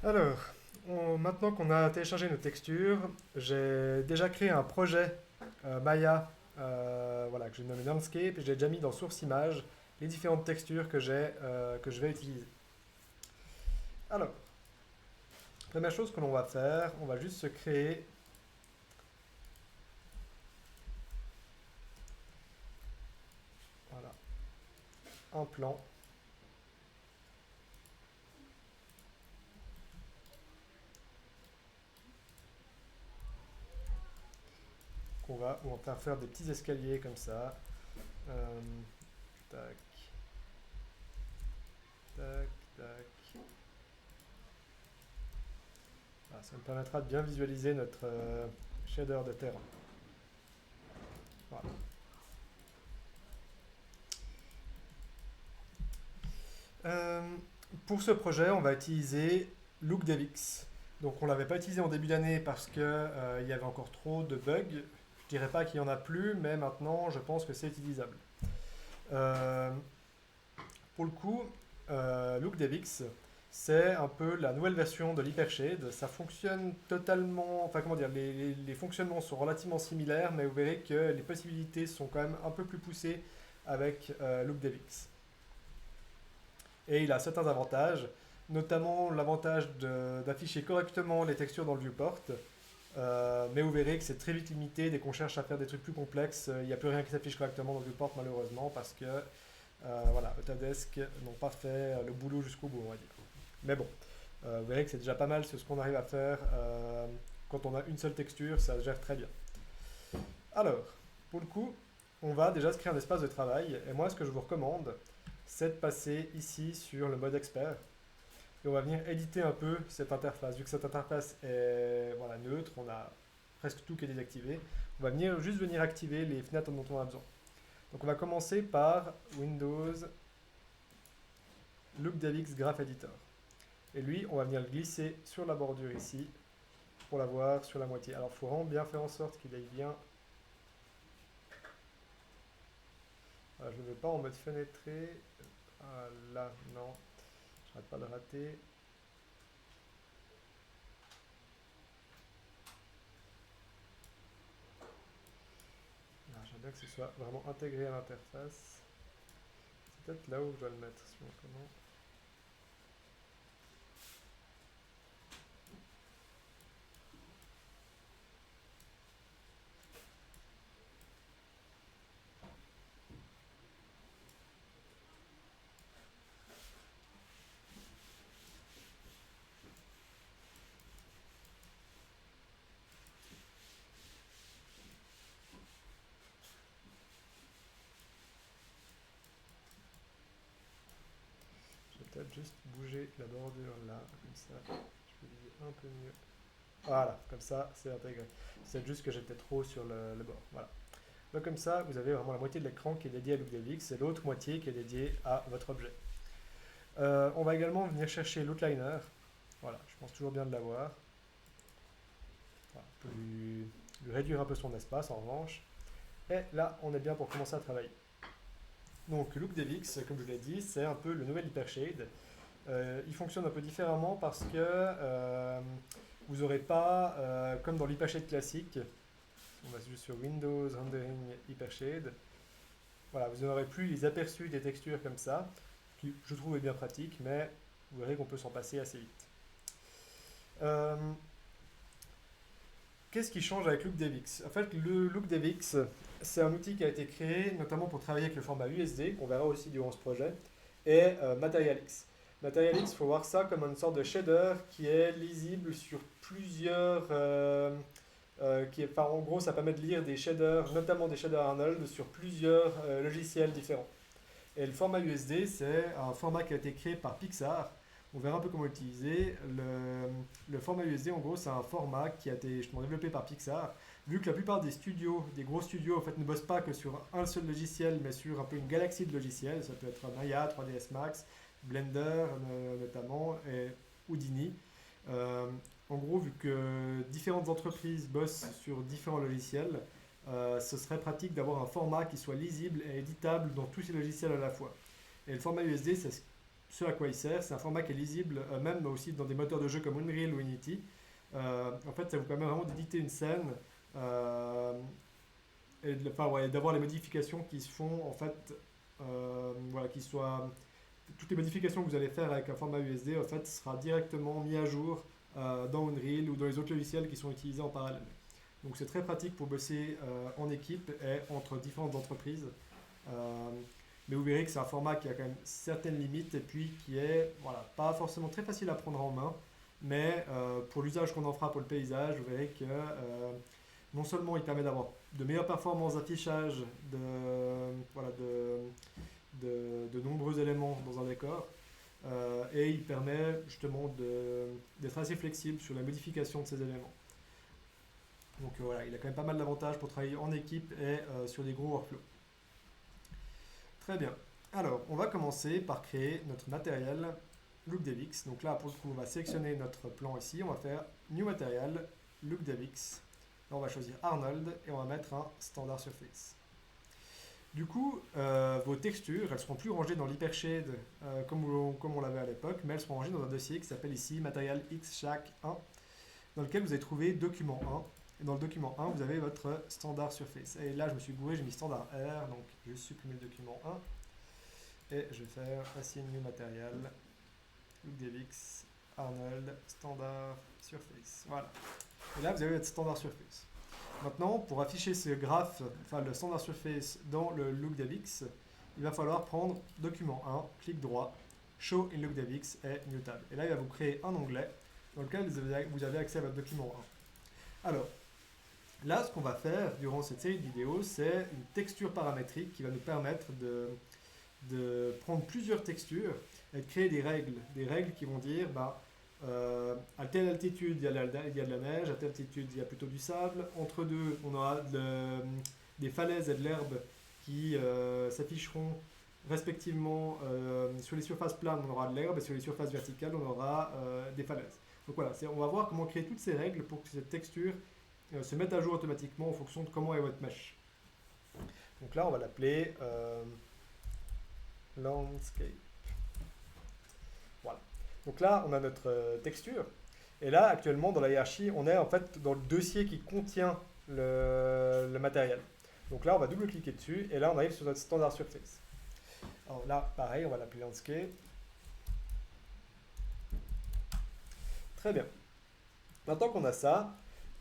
Alors, maintenant qu'on a téléchargé nos textures, j'ai déjà créé un projet Maya voilà, que j'ai nommé Landscape et j'ai déjà mis dans Source Image les différentes textures que je vais utiliser. Alors, première chose que l'on va faire, on va juste se créer voilà, un plan où on va faire des petits escaliers comme ça. Euh, tac, tac, tac. Voilà, ça me permettra de bien visualiser notre shader de terrain. Voilà. Euh, pour ce projet, on va utiliser LookDevX. Donc on ne l'avait pas utilisé en début d'année parce que, il y avait encore trop de bugs. Je dirais pas qu'il y en a plus, mais maintenant je pense que c'est utilisable. Euh, pour le coup, LookDevX, c'est un peu la nouvelle version de l'Hypershade. Ça fonctionne totalement, enfin comment dire, les fonctionnements sont relativement similaires, mais vous verrez que les possibilités sont quand même un peu plus poussées avec LookDevX. Et il a certains avantages, notamment l'avantage d'afficher correctement les textures dans le viewport. Mais vous verrez que c'est très vite limité dès qu'on cherche à faire des trucs plus complexes. Il n'y a plus rien qui s'affiche correctement dans le viewport malheureusement parce que voilà, Autodesk n'ont pas fait le boulot jusqu'au bout, on va dire. Mais bon, vous verrez que c'est déjà pas mal ce qu'on arrive à faire. Quand on a une seule texture, ça se gère très bien. Alors, pour le coup, on va déjà se créer un espace de travail. Et moi, ce que je vous recommande, c'est de passer ici sur le mode expert. Et on va venir éditer un peu cette interface. Vu que cette interface est voilà, neutre, on a presque tout qui est désactivé. On va juste venir activer les fenêtres dont on a besoin. Donc on va commencer par Windows LookDevX Graph Editor. Et lui, on va venir le glisser sur la bordure ici pour l'avoir sur la moitié. Alors il faut vraiment bien faire en sorte qu'il aille bien. Voilà, je ne le mets pas en mode fenêtré. Ah, là, non, je n'arrête pas de rater. Ah, j'aime bien que ce soit vraiment intégré à l'interface. C'est peut-être là où je dois le mettre, si on commence. Je vais peut-être juste bouger la bordure là, comme ça, je peux viser un peu mieux. Voilà, comme ça, c'est intégré. C'est juste que j'étais trop sur le bord. Voilà. Donc comme ça, vous avez vraiment la moitié de l'écran qui est dédiée à LookDevX et l'autre moitié qui est dédiée à votre objet. On va également venir chercher l'outliner. Voilà, je pense toujours bien de l'avoir. Voilà, on peut lui réduire un peu son espace en revanche. Et là, on est bien pour commencer à travailler. Donc LookDevX, comme je vous l'ai dit, c'est un peu le nouvel Hypershade. Il fonctionne un peu différemment parce que vous n'aurez pas, comme dans l'Hypershade classique, on va juste sur Windows, Rendering, Hypershade, voilà, vous n'aurez plus les aperçus des textures comme ça, qui je trouve est bien pratique, mais vous verrez qu'on peut s'en passer assez vite. Euh, Qu'est-ce qui change avec LookDevX? En fait, le LookDevX, c'est un outil qui a été créé notamment pour travailler avec le format USD, qu'on verra aussi durant ce projet, et MaterialX. MaterialX, il faut voir ça comme une sorte de shader qui est lisible sur plusieurs. Enfin, en gros, ça permet de lire des shaders, notamment des shaders Arnold, sur plusieurs logiciels différents. Et le format USD, c'est un format qui a été créé par Pixar. On verra un peu comment l'utiliser. Le format USD, en gros, c'est un format qui a été justement développé par Pixar. Vu que la plupart des studios, des gros studios, en fait, ne bossent pas que sur un seul logiciel, mais sur un peu une galaxie de logiciels. Ça peut être Maya, 3ds Max, Blender notamment, et Houdini. Euh, En gros, vu que différentes entreprises bossent sur différents logiciels, ce serait pratique d'avoir un format qui soit lisible et éditable dans tous ces logiciels à la fois. Et le format USD, c'est ce à quoi il sert. C'est un format qui est lisible, même aussi dans des moteurs de jeu comme Unreal ou Unity. En fait, ça vous permet vraiment d'éditer une scène et enfin, ouais, d'avoir les modifications qui se font, en fait, voilà, qui soient toutes les modifications que vous allez faire avec un format USD, en fait, sera directement mis à jour dans Unreal ou dans les autres logiciels qui sont utilisés en parallèle. Donc c'est très pratique pour bosser en équipe et entre différentes entreprises. Euh, mais vous verrez que c'est un format qui a quand même certaines limites et puis qui est voilà, pas forcément très facile à prendre en main. Mais pour l'usage qu'on en fera pour le paysage, vous verrez que non seulement il permet d'avoir de meilleures performances d'affichage voilà, de nombreux éléments dans un décor, et il permet justement d'être assez flexible sur la modification de ces éléments. Donc voilà, il a quand même pas mal d'avantages pour travailler en équipe et sur des gros workflows. Très bien. Alors, on va commencer par créer notre matériel LookDevX. Donc là, pour le coup, on va sélectionner notre plan ici. On va faire New Material, LookDevX. Là, on va choisir Arnold et on va mettre un Standard Surface. Du coup, vos textures, elles seront plus rangées dans l'hypershade comme on l'avait à l'époque, mais elles seront rangées dans un dossier qui s'appelle ici Material XShack 1, dans lequel vous allez trouver document 1. Et dans le document 1, vous avez votre standard surface. Et là, je me suis bourré, j'ai mis standard R, donc je vais supprimer le document 1. Et je vais faire assign new material, LookDevX, Arnold, standard surface. Voilà. Et là, vous avez votre standard surface. Maintenant, pour afficher ce graphe, enfin le standard surface dans le LookDevX, il va falloir prendre document 1, clic droit, show in LookDevX et new tab. Et là, il va vous créer un onglet dans lequel vous avez accès à votre document 1. Alors, là, ce qu'on va faire durant cette série de vidéos, c'est une texture paramétrique qui va nous permettre de prendre plusieurs textures et de créer des règles qui vont dire à telle altitude il y a de la neige, à telle altitude il y a plutôt du sable, entre deux on aura des falaises et de l'herbe qui s'afficheront respectivement sur les surfaces planes on aura de l'herbe et sur les surfaces verticales on aura des falaises. Donc voilà, on va voir comment créer toutes ces règles pour que cette texture se mette à jour automatiquement en fonction de comment est votre mesh. Donc là on va l'appeler landscape. Voilà. Donc là on a notre texture et là actuellement dans la hiérarchie on est en fait dans le dossier qui contient le matériel. Donc là on va double-cliquer dessus et là on arrive sur notre standard surface. Alors là pareil on va l'appeler landscape. Très bien. Maintenant qu'on a ça,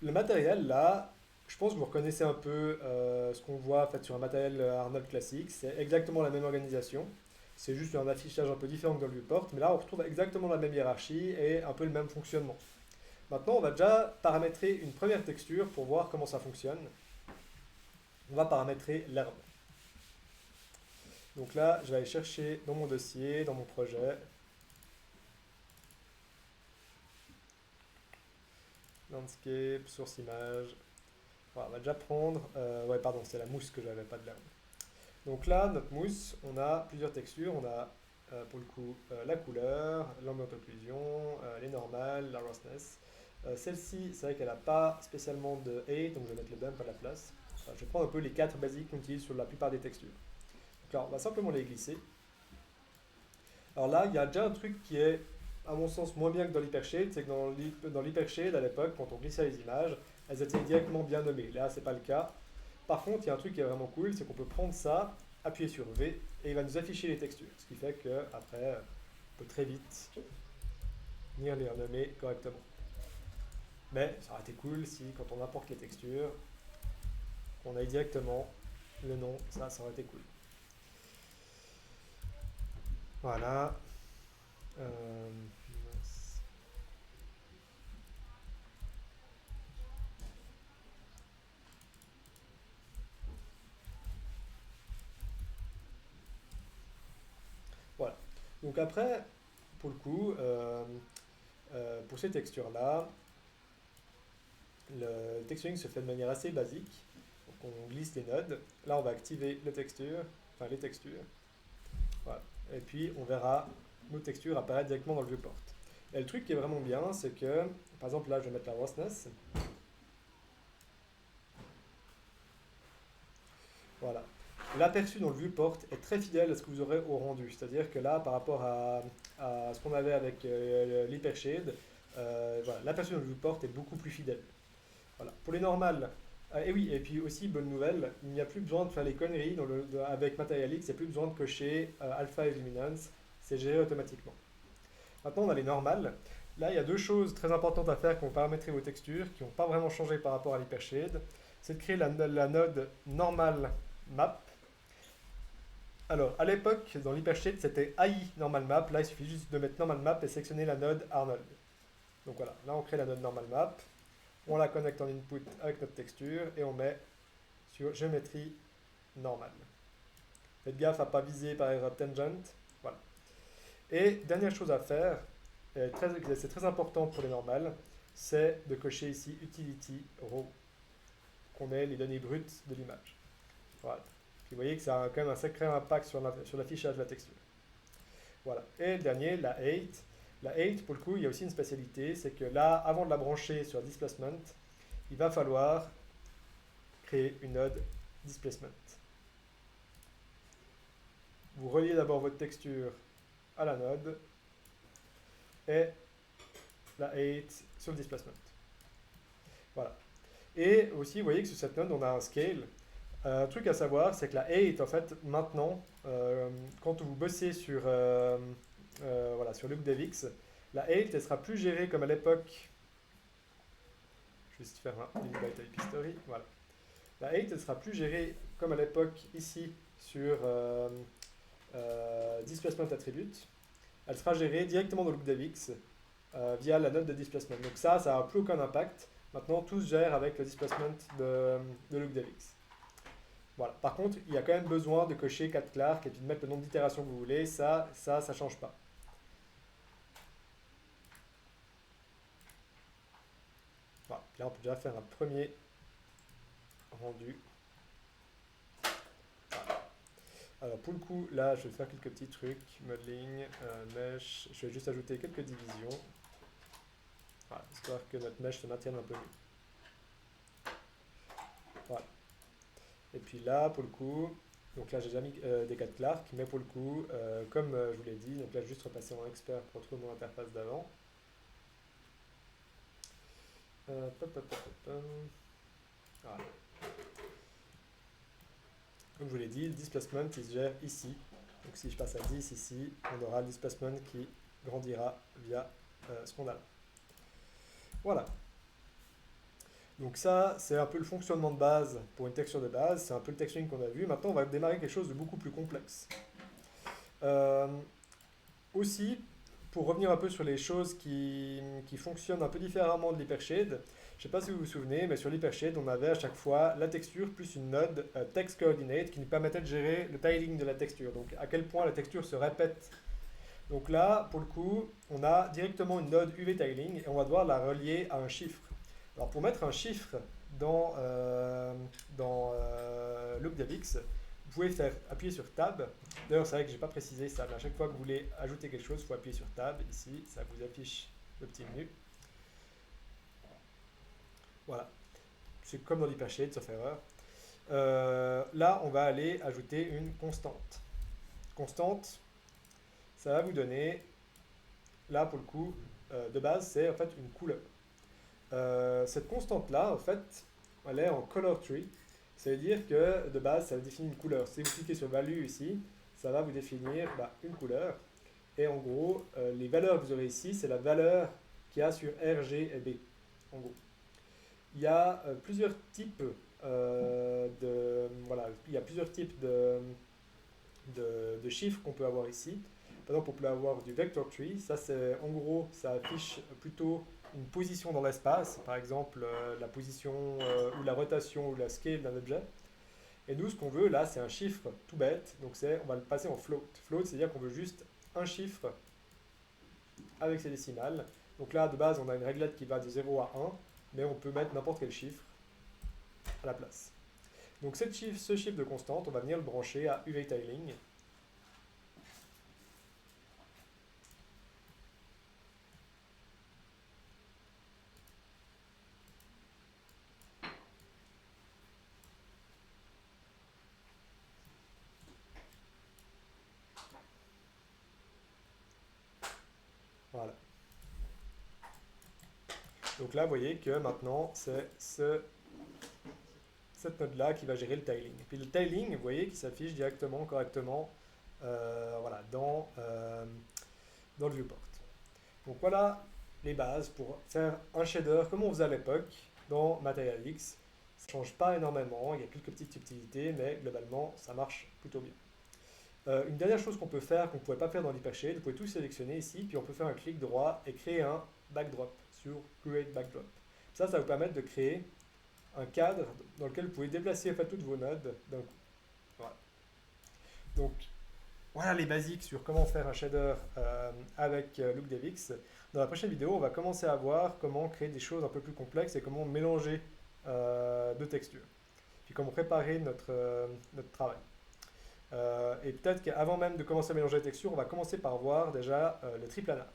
le matériel là, je pense que vous reconnaissez un peu ce qu'on voit en fait, sur un matériel Arnold classique. C'est exactement la même organisation. C'est juste un affichage un peu différent que dans le viewport. Mais là, on retrouve exactement la même hiérarchie et un peu le même fonctionnement. Maintenant, on va déjà paramétrer une première texture pour voir comment ça fonctionne. On va paramétrer l'herbe. Donc là, je vais aller chercher dans mon dossier, dans mon projet. Landscape, source image. Voilà, on va déjà prendre. Ouais, pardon, c'est la mousse que j'avais, pas de l'herbe. Donc là, notre mousse, on a plusieurs textures. On a pour le coup la couleur, l'angle d'occlusion, les normales, la roughness. Celle-ci, c'est vrai qu'elle n'a pas spécialement de A, donc je vais mettre le bump à la place. Enfin, je vais prendre un peu les 4 basiques qu'on utilise sur la plupart des textures. Donc là, on va simplement les glisser. Alors là, il y a déjà un truc qui est, à mon sens, moins bien que dans l'hypershade, c'est que dans l'hypershade, à l'époque, quand on glissait les images, elles étaient directement bien nommées. Là, c'est pas le cas. Par contre, il y a un truc qui est vraiment cool, c'est qu'on peut prendre ça, appuyer sur V, et il va nous afficher les textures. Ce qui fait qu'après, on peut très vite venir les renommer correctement. Mais ça aurait été cool si, quand on importe les textures, on aille directement le nom, ça aurait été cool. Voilà. Voilà. Donc après, pour le coup, pour ces textures-là, le texturing se fait de manière assez basique. Donc on glisse les nodes. Là, on va activer les textures. Voilà. Et puis, on verra nos textures apparaître directement dans le viewport. Et le truc qui est vraiment bien, c'est que, par exemple, là, je vais mettre la roughness. Voilà. l'aperçu dans le viewport est très fidèle à ce que vous aurez au rendu. C'est-à-dire que là, par rapport à ce qu'on avait avec l'hypershade, voilà, l'aperçu dans le viewport est beaucoup plus fidèle. Voilà. Pour les normales, et oui, et puis aussi, bonne nouvelle, il n'y a plus besoin de faire les conneries avec Materialix, il n'y a plus besoin de cocher Alpha et Luminance, c'est géré automatiquement. Maintenant, on a les normales. Là, il y a deux choses très importantes à faire qui vont paramétrer vos textures, qui n'ont pas vraiment changé par rapport à l'hypershade. C'est de créer la node normal map. Alors, à l'époque, dans l'hypershade, c'était AI normal map. Là, il suffit juste de mettre normal map et sélectionner la node Arnold. Donc voilà, là, on crée la node normal map. On la connecte en input avec notre texture et on met sur géométrie normale. Faites gaffe à ne pas viser par erreur tangent. Voilà. Et dernière chose à faire, c'est très important pour les normales, c'est de cocher ici Utility Raw, qu'on ait les données brutes de l'image. Voilà. Puis vous voyez que ça a quand même un sacré impact sur l'affichage de la texture. Voilà. Et le dernier, la 8. La 8, pour le coup, il y a aussi une spécialité, c'est que là, avant de la brancher sur Displacement, il va falloir créer une node Displacement. Vous reliez d'abord votre texture à la node et la 8 sur le Displacement. Voilà. Et aussi, vous voyez que sur cette node, on a un scale. Un truc à savoir, c'est que la 8, en fait, maintenant, quand vous bossez voilà, sur LookDevX, la 8, elle sera plus gérée comme à l'époque. Je vais juste faire un invite type history. Voilà. La 8, elle sera plus gérée comme à l'époque ici sur Displacement Attribute. Elle sera gérée directement dans LookDevX via la note de displacement. Donc ça n'a plus aucun impact. Maintenant, tout se gère avec le displacement de LookDevX. Voilà. Par contre, il y a quand même besoin de cocher 4 Clark et puis de mettre le nombre d'itérations que vous voulez. Ça change pas. Voilà. Là, on peut déjà faire un premier rendu. Voilà. Alors, pour le coup, là, je vais faire quelques petits trucs. Modeling, mesh. Je vais juste ajouter quelques divisions. Voilà, histoire que notre mesh se maintienne un peu mieux. Voilà. Et puis là, pour le coup, donc là j'ai déjà mis des 4 Clark, mais pour le coup, comme je vous l'ai dit, donc là je vais juste repasser en expert pour retrouver mon interface d'avant. Voilà. Comme je vous l'ai dit, le displacement il se gère ici. Donc si je passe à 10 ici, on aura le displacement qui grandira via ce qu'on a là. Voilà. Donc ça, c'est un peu le fonctionnement de base pour une texture de base, c'est un peu le texturing qu'on a vu. Maintenant, on va démarrer quelque chose de beaucoup plus complexe. Aussi, pour revenir un peu sur les choses qui fonctionnent un peu différemment de l'hypershade, je ne sais pas si vous vous souvenez, mais sur l'hypershade, on avait à chaque fois la texture plus une node text coordinate qui nous permettait de gérer le tiling de la texture, donc à quel point la texture se répète. Donc là, pour le coup, on a directement une node UV tiling et on va devoir la relier à un chiffre. Alors pour mettre un chiffre dans LookDevX, vous pouvez appuyer sur Tab. D'ailleurs, c'est vrai que je n'ai pas précisé ça, mais à chaque fois que vous voulez ajouter quelque chose, il faut appuyer sur Tab. Ici, ça vous affiche le petit menu. Voilà. C'est comme dans l'hypershade, sauf erreur. Là, on va aller ajouter une constante. Constante, ça va vous donner, là pour le coup, de base, c'est en fait une couleur. Cette constante-là, en fait, elle est en color tree. Ça veut dire que de base, ça définit une couleur. Si vous cliquez sur value ici, ça va vous définir une couleur. Et en gros, les valeurs que vous aurez ici, c'est la valeur qu'il y a sur R, G et B. En gros. Il y a plusieurs types il y a plusieurs types de chiffres qu'on peut avoir ici. Par exemple, on peut avoir du vector tree. Ça, c'est en gros, ça affiche plutôt une position dans l'espace, par exemple la position ou la rotation ou la scale d'un objet. Et nous, ce qu'on veut là, c'est un chiffre tout bête. Donc on va le passer en float. Float, c'est-à-dire qu'on veut juste un chiffre avec ses décimales. Donc là, de base, on a une réglette qui va de 0 à 1, mais on peut mettre n'importe quel chiffre à la place. Donc ce chiffre de constante, on va venir le brancher à UV tiling. Donc là, vous voyez que maintenant, c'est cette node-là qui va gérer le tiling. Et puis le tiling, vous voyez, qui s'affiche directement, correctement, voilà, dans le viewport. Donc voilà les bases pour faire un shader comme on faisait à l'époque dans Material X. Ça ne change pas énormément, il y a quelques petites subtilités, mais globalement, ça marche plutôt bien. Une dernière chose qu'on peut faire, qu'on ne pouvait pas faire dans l'hypershade, vous pouvez tout sélectionner ici, puis on peut faire un clic droit et créer un backdrop sur Create Backdrop. Ça va vous permettre de créer un cadre dans lequel vous pouvez déplacer en fait, toutes vos nodes d'un coup. Voilà. Donc, voilà les basiques sur comment faire un shader avec LookDevX. Dans la prochaine vidéo, on va commencer à voir comment créer des choses un peu plus complexes et comment mélanger deux textures. Puis comment préparer notre travail. Et peut-être qu'avant même de commencer à mélanger les textures, on va commencer par voir déjà le triplanar.